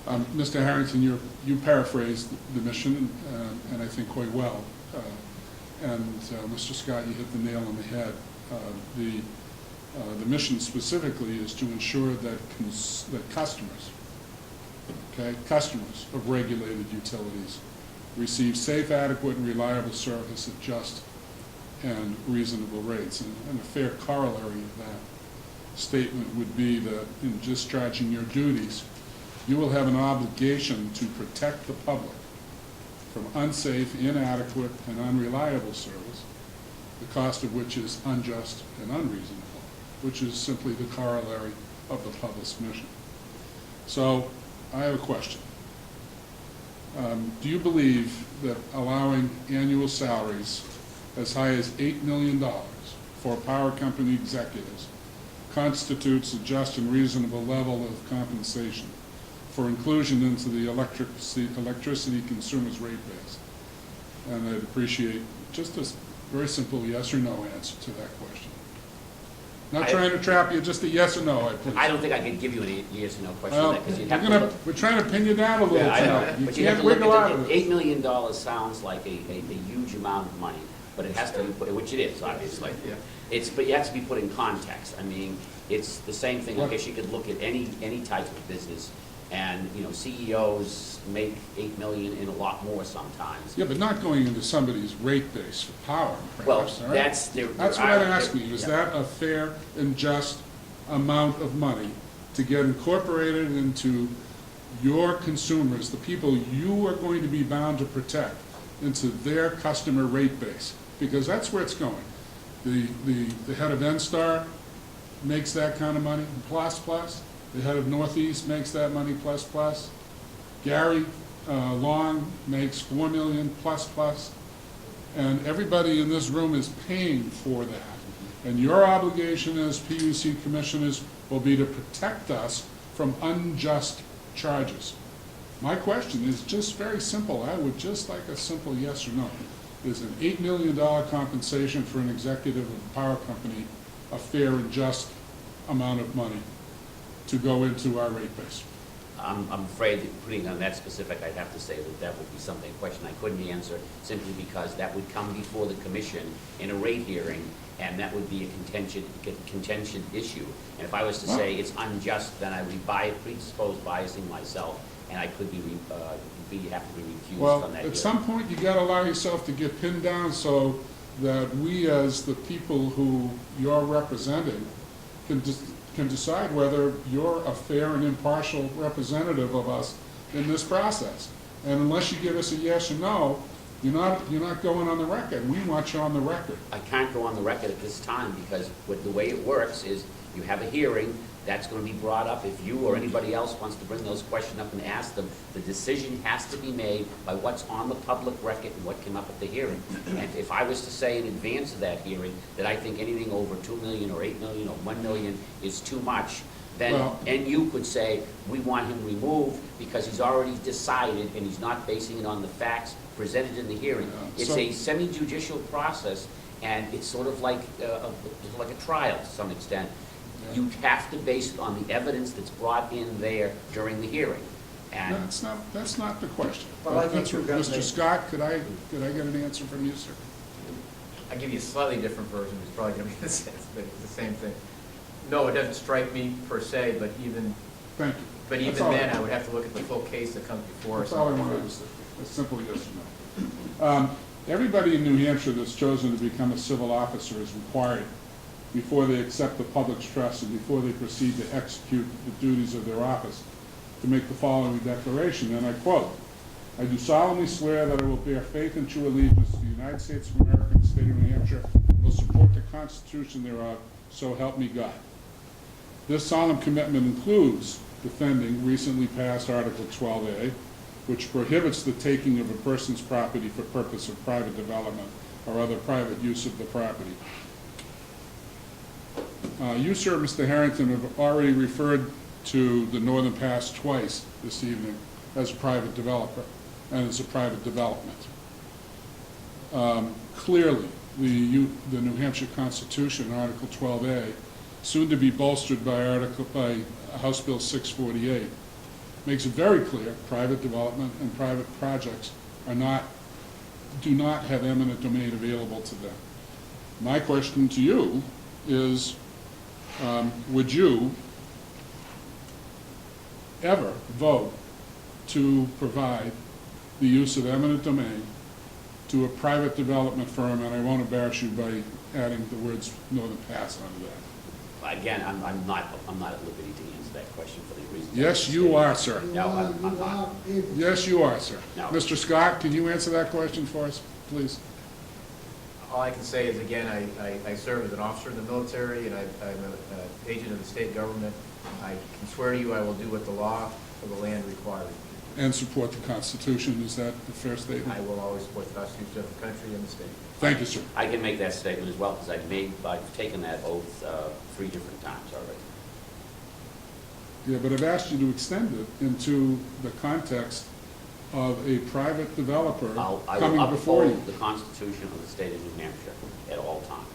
Mr. Harrington, you paraphrased the mission, and I think quite well. Mr. Scott, you hit the nail on the head. The mission specifically is to ensure that customers of regulated utilities receive safe, adequate, and reliable service at just and reasonable rates. And a fair corollary of that statement would be that in discharging your duties, you will have an obligation to protect the public from unsafe, inadequate, and unreliable service, the cost of which is unjust and unreasonable, which is simply the corollary of the public's mission. So I have a question. Do you believe that allowing annual salaries as high as $8 million for power company executives constitutes a just and reasonable level of compensation for inclusion into the electricity consumers rate base? And I'd appreciate just a very simple yes or no answer to that question. Not trying to trap you, just a yes or no, please. I don't think I could give you a yes or no question Well, on that, because you'd have to look. we're trying to pin you down a little Yeah, I know. tonight. You But you have can't to look wiggle out at of it. it. $8 million sounds like a huge amount of money, but it has to be put, which it is, obviously. Yeah. But it has to be put in context. I mean, it's the same thing, I guess you could look at any type of business, and, you know, CEOs make $8 million and a lot more sometimes. Yeah, but not going into somebody's rate base for power, Well, perhaps, all right? that's That's what I'm asking you. Is that a fair and just amount of money to get incorporated into your consumers, the people you are going to be bound to protect, into their customer rate base? Because that's where it's going. The head of NSTAR makes that kind of money, plus. The head of Northeast makes that money, plus. Gary Long makes $4 million, plus. And everybody in this room is paying for that. And your obligation as PUC commissioners will be to protect us from unjust charges. My question is just very simple. I would just like a simple yes or no. Is an $8 million compensation for an executive of a power company a fair and just amount of money to go into our rate base? I'm afraid that putting on that specific, I'd have to say that would be something, a question I couldn't answer, simply because that would come before the commission in a rate hearing, and that would be a contention issue. And if I was to say it's unjust, then I would be predisposed biasing myself, and I could have to be recused from that. Well, at some point you got to allow yourself to get pinned down so that we, as the people who you're representing, can decide whether you're a fair and impartial representative of us in this process. And unless you give us a yes or no, you're not going on the record. We want you on the record. I can't go on the record at this time, because the way it works is you have a hearing, that's going to be brought up. If you or anybody else wants to bring those questions up and ask them, the decision has to be made by what's on the public record and what came up at the hearing. And if I was to say in advance of that hearing that I think anything over $2 million or $8 million or $1 million is too much, then, and you could say, we want him removed because he's already decided and he's not basing it on the facts presented in the hearing. It's a semi-judicial process, and it's sort of like a trial to some extent. You have to base it on the evidence that's brought in there during the hearing. And that's not the question. Well, I think Mr. Scott, could I get an answer from you, sir? I'll give you a slightly different version. It's probably going to be the same thing. No, it doesn't strike me per se, but even Thank you. But That's even then, I would have to look at the full case that comes before us. That's all I wanted was a simple yes or no. Everybody in New Hampshire that's chosen to become a civil officer is required, before they accept the public's trust and before they proceed to execute the duties of their office, to make the following declaration, and I quote, "I do solemnly swear that I will bear faith and true allegiance to the United States of America and the state of New Hampshire, and will support the Constitution thereof, so help me God." This solemn commitment includes defending recently passed Article 12A, which prohibits the taking of a person's property for purpose of private development or other private use of the property. You, sir, Mr. Harrington, have already referred to the Northern Pass twice this evening as a private developer and as a private development. Clearly, the New Hampshire Constitution, Article 12A, soon to be bolstered by House Bill 648, makes it very clear, private development and private projects do not have eminent domain available to them. My question to you is, would you ever vote to provide the use of eminent domain to a private development firm, and I won't embarrass you by adding the words Northern Pass onto that? Again, I'm not at liberty to answer that question for the reasons. Yes, you are, sir. No, I'm not. Yes, you are, sir. No. Mr. Scott, can you answer that question for us, please? All I can say is, again, I serve as an officer in the military, and I'm an agent of the state government. I can swear to you I will do what the law of the land requires. And support the Constitution, is that a fair statement? I will always support the Constitution of the country and the state. Thank you, sir. I can make that statement as well, because I've taken that oath 3 different times already. Yeah, but I've asked you to extend it into the context of a private developer I coming will before you. uphold the Constitution of the state of New Hampshire at all times.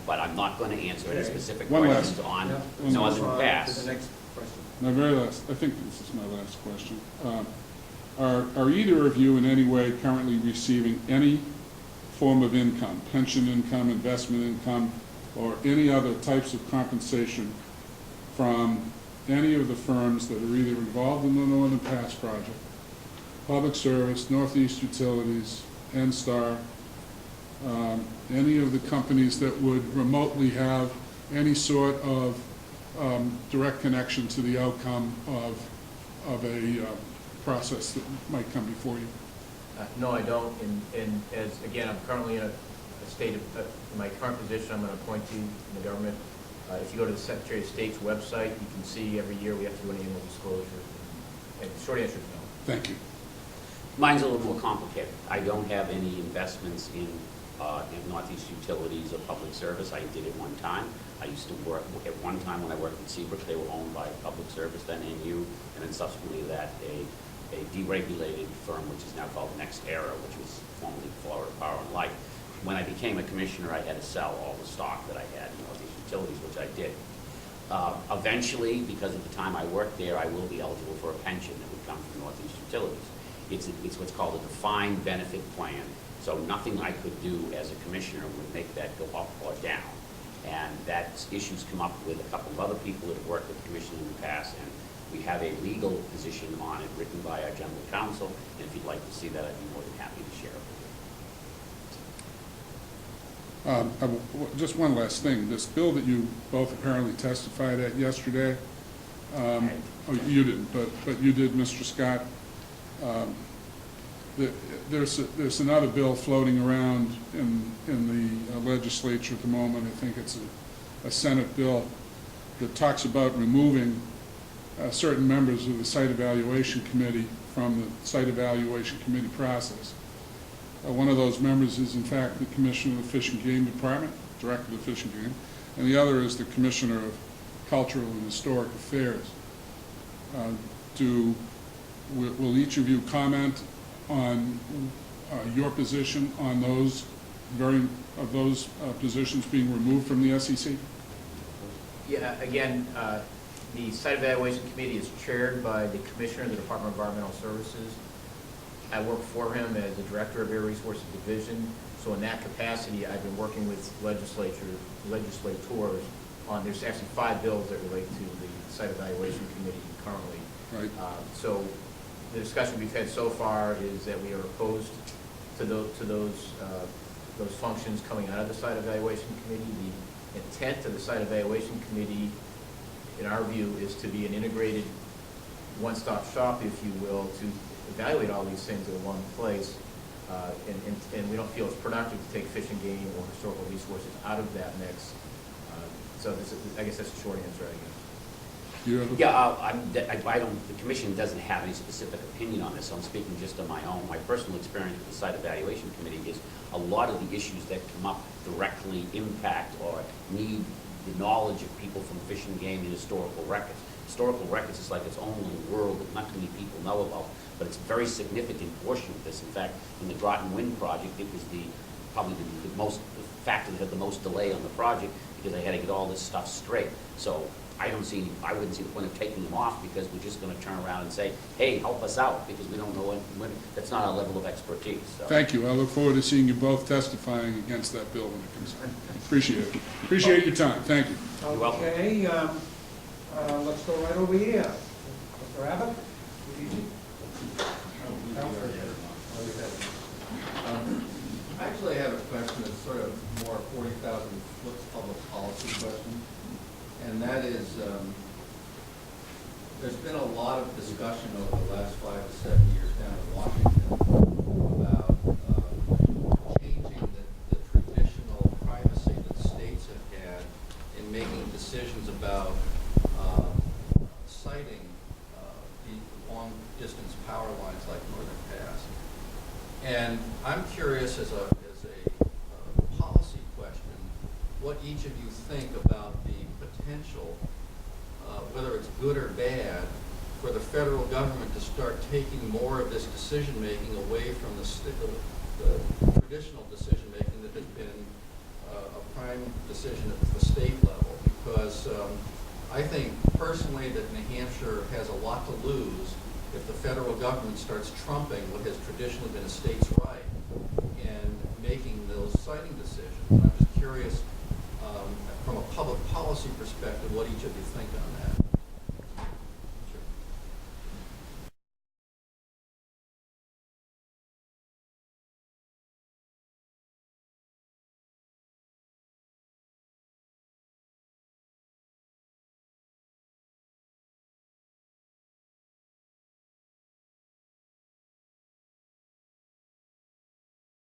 But I'm not going to answer any specific One questions last. on One Northern To Pass. the next question. My very last, I think this is my last question. Are either of you in any way currently receiving any form of income, pension income, investment income, or any other types of compensation from any of the firms that are either involved in the Northern Pass project, Public Service, Northeast Utilities, NSTAR, any of the companies that would remotely have any sort of direct connection to the outcome of a process that might come before you? No, I don't, and as, again, I'm currently in a state of, in my current position, I'm an appointee in the government. If you go to the Secretary of State's website, you can see every year we have to do an annual disclosure. And the short answer is no. Thank you. Mine's a little more complicated. I don't have any investments in Northeast Utilities or Public Service. I did at one time. I used to work, at one time when I worked at Seabrook, they were owned by Public Service, then NU, and then subsequently to that, a deregulated firm, which is now called Next Era, which was formerly Florida Power and Light. When I became a commissioner, I had to sell all the stock that I had in Northeast Utilities, which I did. Eventually, because at the time I worked there, I will be eligible for a pension that would come from Northeast Utilities. It's what's called a defined benefit plan, so nothing I could do as a commissioner would make that go up or down. And that issue's come up with a couple of other people that have worked with the commission in the past, and we have a legal position on it written by our general counsel, and if you'd like to see that, I'd be more than happy to share it with you. Just one last thing. This bill that you both apparently testified at yesterday, oh, you didn't, but you did, Mr. Scott. There's another bill floating around in the legislature at the moment. I think it's a Senate bill that talks about removing certain members of the Site Evaluation Committee from the Site Evaluation Committee process. One of those members is, in fact, the Commissioner of the Fish and Game Department, Director of the Fish and Game, and the other is the Commissioner of Cultural and Historic Affairs. Will each of you comment on your position on those positions being removed from the SEC? Yeah, again, the Site Evaluation Committee is chaired by the Commissioner of the Department of Environmental Services. I work for him as the Director of Air Resources Division, so in that capacity, I've been working with legislators on, there's actually 5 bills that relate to the Site Evaluation Committee currently. Right. So the discussion we've had so far is that we are opposed to those functions coming out of the Site Evaluation Committee. The intent of the Site Evaluation Committee, in our view, is to be an integrated one-stop shop, if you will, to evaluate all these things in one place. And we don't feel it's productive to take fish and game or historical resources out of that mix. So I guess that's the short answer, I guess. The commission doesn't have any specific opinion on this, so I'm speaking just on my own. My personal experience with the Site Evaluation Committee is a lot of the issues that come up directly impact or need the knowledge of people from Fish and Game and historical records. Historical records is like its own little world that not many people know about, but it's a very significant portion of this. In fact, in the Groton Wind project, it was probably the factor that had the most delay on the project because they had to get all this stuff straight. So I wouldn't see the point of taking them off, because we're just gonna turn around and say, hey, help us out, because we don't know that's not our level of expertise, so. Thank you. I look forward to seeing you both testifying against that bill when it comes up. Appreciate it. Appreciate your time. Thank you. You're welcome. Okay, let's go right over here. Mr. Abbott? Actually, I have a question that's sort of more 40,000-foot public policy question, and that is, there's been a lot of discussion over the last 5 to 7 years down in Washington about changing the traditional privacy that states have had in making decisions about siting the long-distance power lines like Northern Pass. And I'm curious, as a policy question, what each of you think about the potential, whether it's good or bad, for the federal government to start taking more of this decision-making away from the traditional decision-making that has been a prime decision at the state level. Because I think personally that New Hampshire has a lot to lose if the federal government starts trumping what has traditionally been a state's right and making those siting decisions. And I'm just curious, from a public policy perspective, what each of you think on that.